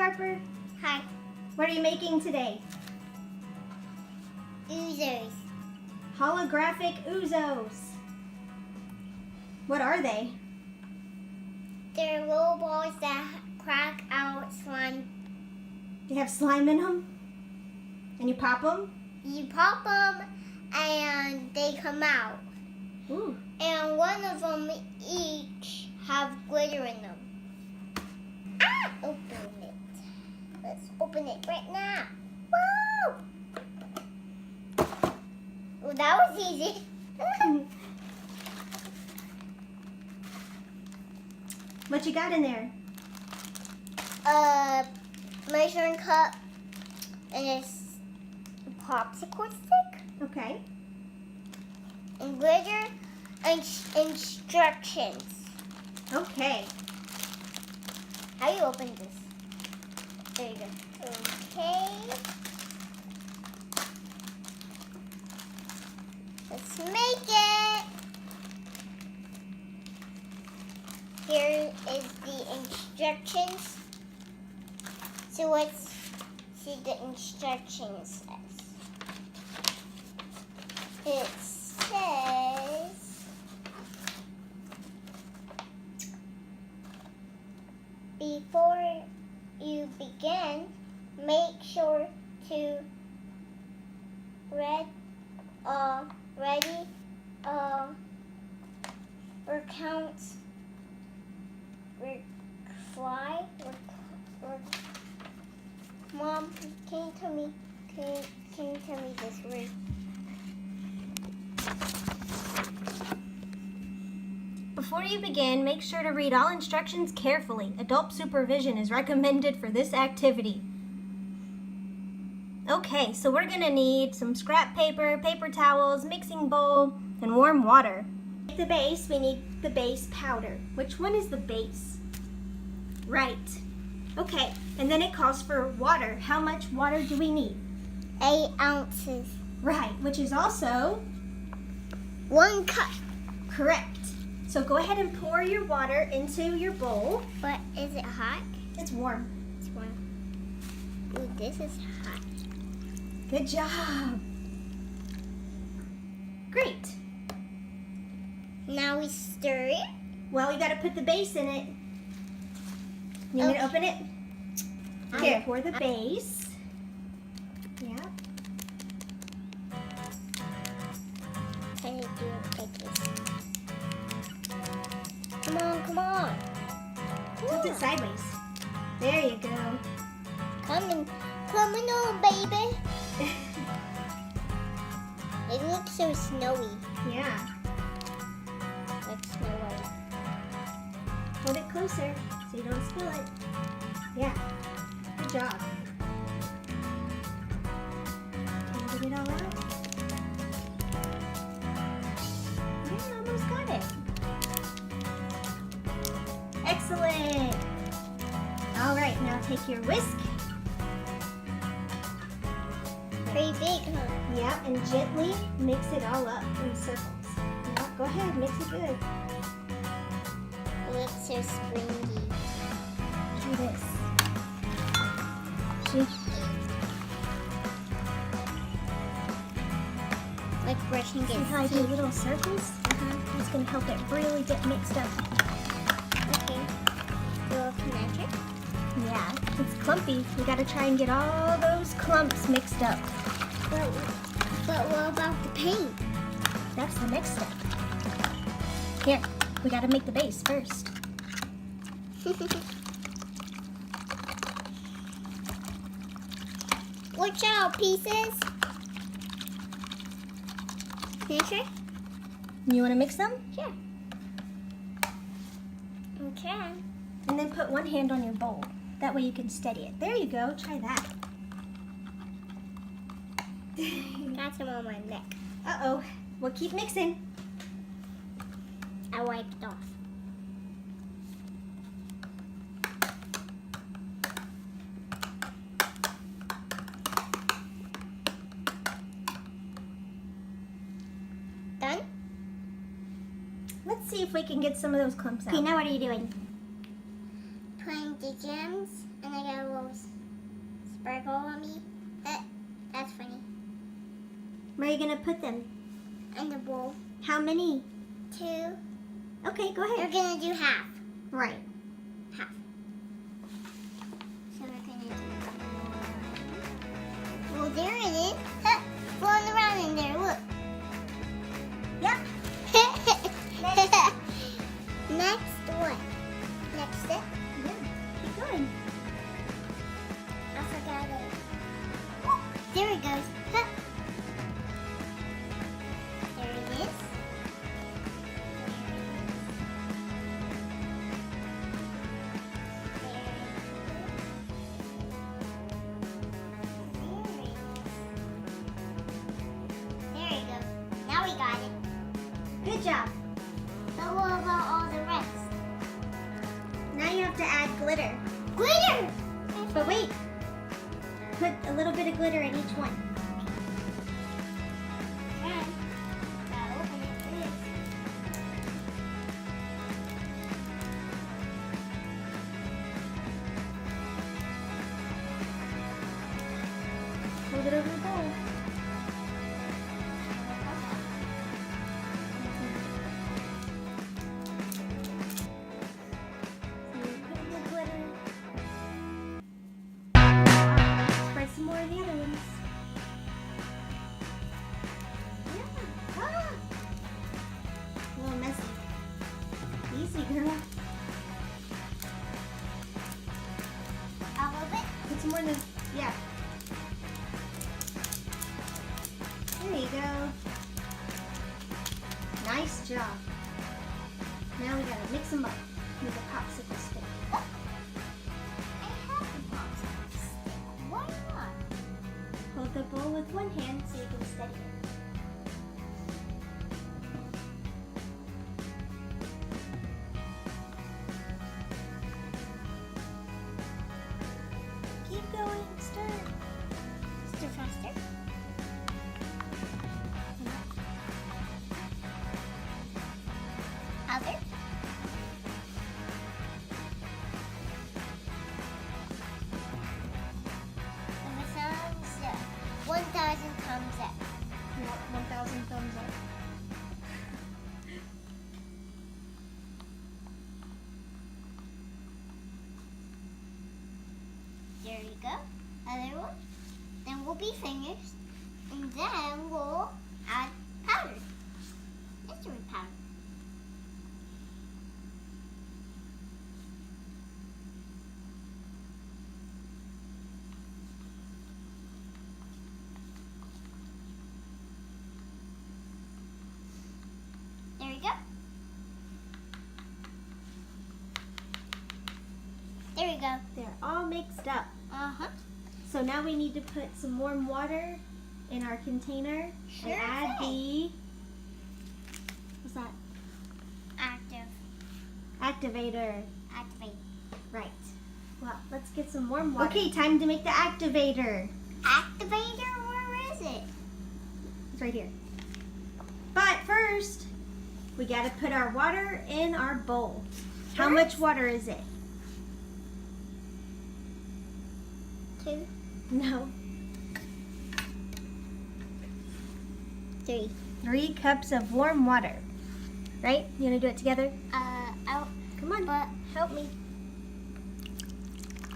Harper. Hi. What are you making today? Oozos. Holographic Oozos. What are they? They're little balls that crack out slime. They have slime in them? And you pop them? You pop them and they come out. Ooh. And one of them each have glitter in them. Ah! Open it. Let's open it right now. Woo! Well, that was easy. What you got in there? A measuring cup and a popsicle stick Okay. and glitter and instructions. Okay. How do you open this? There you go. Okay. Let's make it. Here is the instructions. So let's see the instructions says. It says before you begin, make sure to ready recount Mom, can you tell me this word? Before you begin, make sure to read all instructions carefully. Adult supervision is recommended for this activity. Okay, so we're gonna need some scrap paper, paper towels, mixing bowl, and warm water. To make the base, we need the base powder. Which one is the base? Right. Okay, and then it calls for water. How much water do we need? 8 ounces. Right, which is also 1 cup. correct. So go ahead and pour your water into your bowl. But is it hot? It's warm. It's warm. Ooh, this is hot. Good job. Great. Now we stir it. Well, you got to put the base in it. You want me to open it? Here, pour the base. Yeah. Can you do it like this? Come on, come on. Tilt it sideways. There you go. Coming on, baby. It looks so snowy, Yeah. like Snow White. Hold it closer so you don't spill it. Yeah. Good job. Can you get it all out? Yeah, almost got it. Excellent. All right, now take your whisk. Pretty big, huh? Yeah, and gently mix it all up in circles. Yeah, go ahead, mix it good. It looks so springy. Do this. See? Like brushing See it. how I do little circles? That's going to help it really get mixed up. Okay. Little magic. Yeah, it's clumpy. We got to try and get all those clumps mixed up. But what about the paint? That's the next step. Here, we got to make the base first. Watch out, pieces. Can you try? You want to mix them? Sure. Okay. And then put one hand on your bowl. That way you can steady it. There you go. Try that. Got some on my neck. Uh-oh. Well, keep mixing. I wiped off. Done? Let's see if we can get some of those clumps out. Okay, now what are you doing? Putting the gems And I got a little sparkle on me. That's funny. Where are you gonna put them? In the bowl. How many? 2. Okay, go We're ahead. gonna do half. Right. Half. So we're gonna do. Well, there it is. Floating around in there. Look. Yep. Next one. Next step. Yeah. Keep going. I forgot it. Oh, there it goes. Huh. There it is. There you go. Now we got it. Good job. But what about all the rest? Now you have to add glitter. Glitter! But wait. Put a little bit of glitter in each one. And gotta open it for this. Hold it over the bowl. So you put in the glitter. Spread some more of the other ones. Yeah. Ah. A little messy. Easy, girl. All of it? Put some more in the, yeah. There you go. Nice job. Now we gotta mix them up with a popsicle stick. I have the popsicle stick. Why not? Hold the bowl with one hand so you can steady it. Keep going, stir. Stir faster. Other. And the thumbs up. 1,000 thumbs up. You want 1,000 thumbs up. There you go. Other one. Then we'll be finished. And then we'll add powder. Mystery powder. There we go. There we go. They're all mixed up. Uh-huh. So now we need to put some warm water in our container Sure and add thing. what's that? Active. Activator. Activate. Right. Well, let's get some warm water. Okay, time to make the activator. Activator? Where is it? It's right here. But first, we gotta put our water in our bowl. How much water is it? 2, No. 3. 3 cups of warm water. Right? You wanna do it together? Out. Come on. But Help me.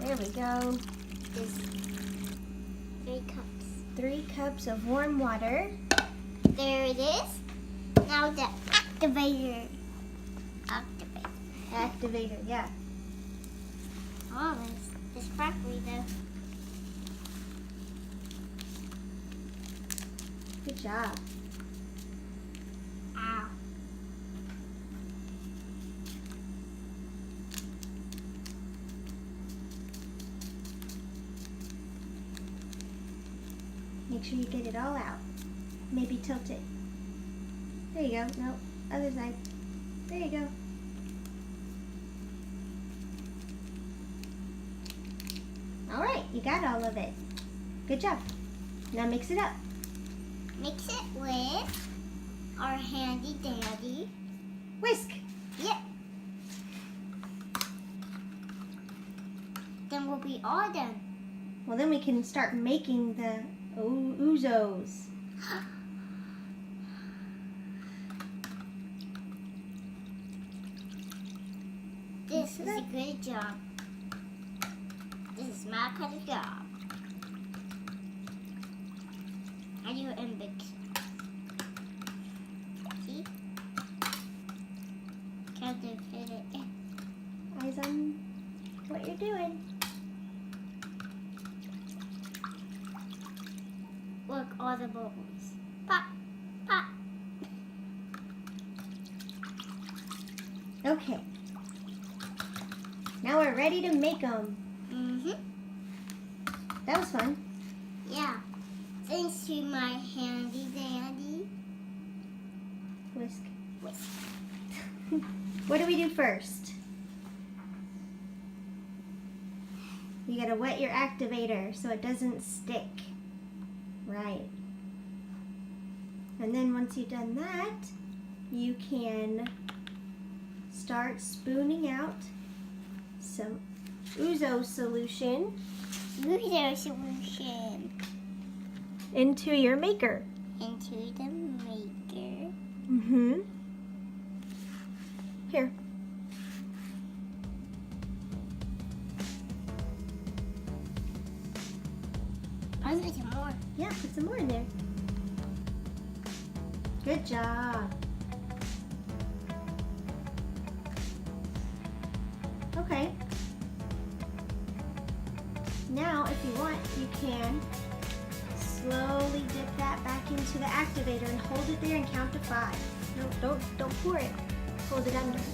There we go. is 3 cups. 3 cups of warm water. There it is. Now the activator. Activator, yeah. Oh, it's sparkly though. Good job. Ow. Make sure you get it all out. Maybe tilt it. There you go. No, other side. There you go. All right, you got all of it. Good job. Now mix it up. Mix it with our handy dandy. Whisk. Yep. Then we'll be all done. Well, then we can start making the Oozos. This is a good job. This is my kind of job. I do it in big. See? Can't fit it in. Eyes on what you're doing. Look, all the bubbles. Pop, pop. Okay. Now we're ready to make them. That was fun. Yeah. Thanks to my handy dandy Whisk. whisk. What do we do first? You gotta wet your activator so it doesn't stick. Right. And then once you've done that, you can start spooning out some Oozo solution Oozo solution into your maker. into the maker. Here. I'll make some more. Yeah, put some more in there. Good job. Okay. Now, if you want, you can slowly dip that back into the activator and hold it there and count to 5. No, don't pour it. Hold it under. 1,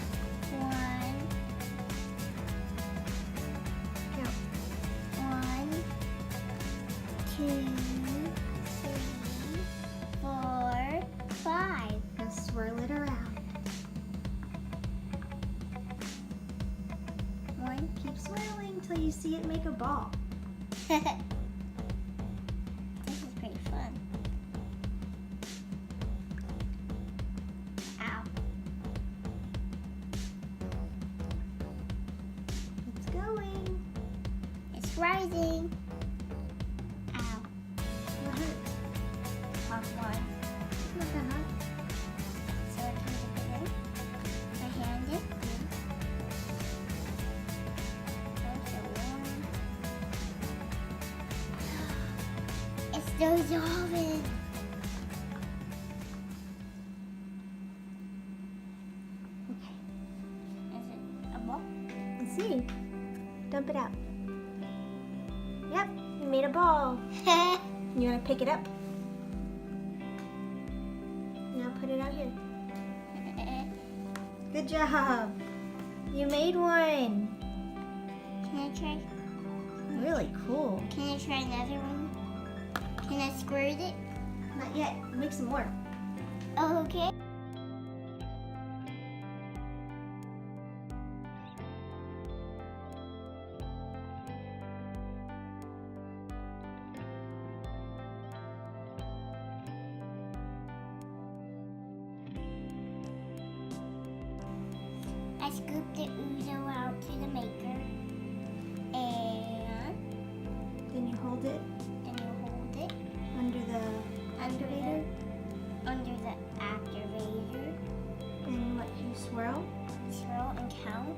Count. 1, 2, 3, 4, 5. Now swirl it around. 1. Keep swirling until you see it make a ball. This is pretty fun. Ow. It's going. It's rising. Ow. What hurts? Off 1. Not that hard. So I can dip it in. My hand is clean. Oh, so warm. It's dissolving. Okay. Is it a ball? Let's see. Dump it out. Yep, you made a ball. You want to pick it up? Now put it out here. Good job. You made one. Can I try? Really cool. Can I try another one? Can I squirt it? Not yet. Make some more. Oh, okay. I scooped the Oozo out to the maker, and Then you hold it then you hold it under the activator. under the activator, And what, you swirl? swirl and count.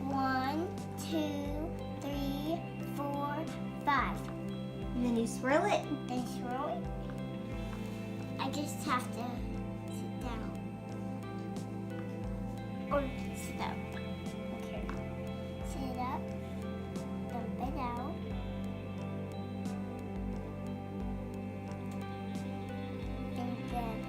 1, 2, 3, 4, 5. And then you swirl it. Then swirl it. I just have to sit down. Or sit up. Okay. Sit up. Dump it out. And then pick it up.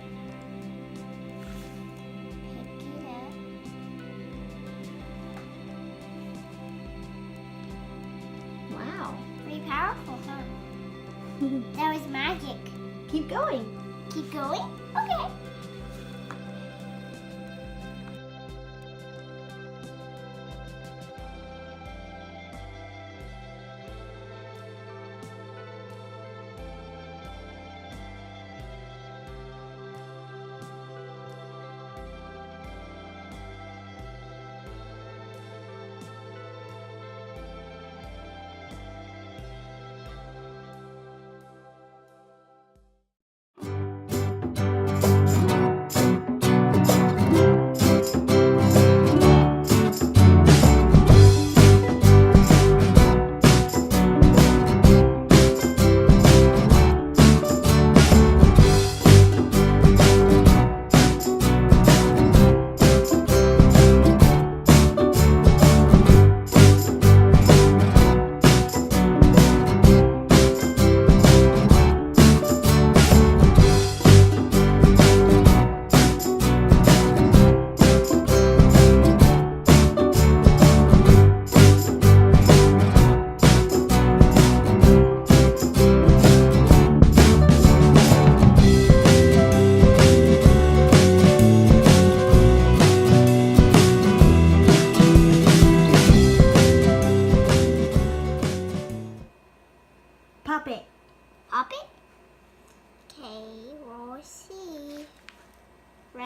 Wow. Pretty powerful, huh? That was magic. Keep going. Keep going? Okay.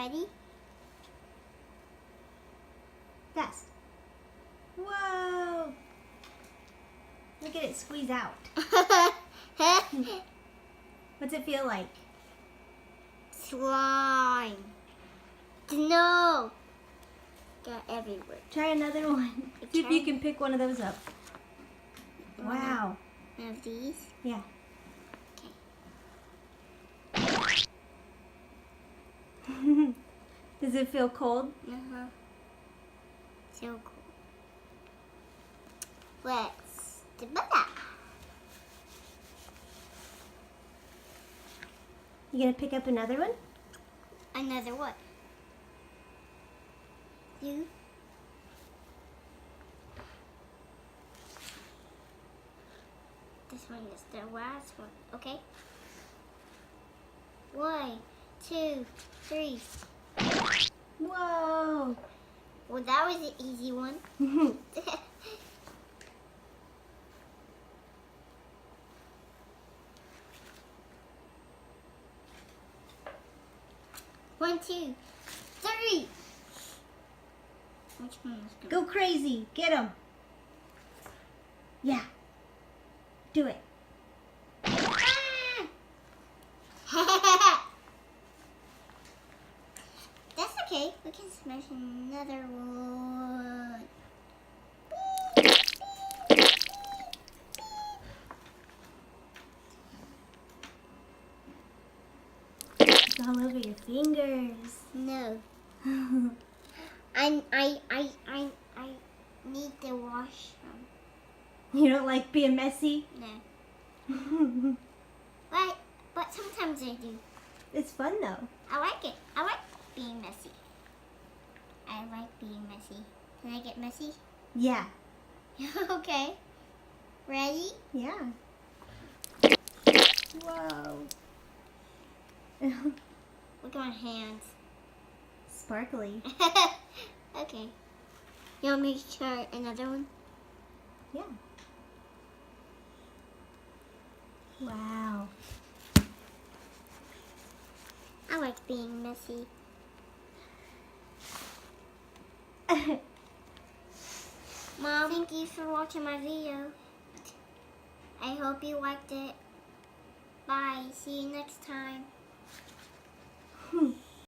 Ready? Fast. Whoa! Look at it squeeze out. What's it feel like? Slime. No. Got everywhere. Try another one. See if you can pick one of those up. Wow. One of these? Yeah. Okay. Does it feel cold? Uh-huh. So cool. Let's do that. You gonna pick up another one? Another what? You? This one is the last one. Okay. 1, 2, 3. Whoa! Well, that was an easy one. 1, 2, 3. Which one is good? Go crazy. Get him. Yeah. Do it. That's okay. We can smash another one. It's all over your fingers. No. I need to wash them. You don't like being messy? No. But sometimes I do. It's fun though. I like it. I like being messy. I like being messy. Can I get messy? Yeah. Okay. Ready? Yeah. Whoa. Look at my hands. Sparkly. Okay. You want me to try another one? Yeah. Wow. I like being messy. Mom, thank you for watching my video. I hope you liked it. Bye. See you next time.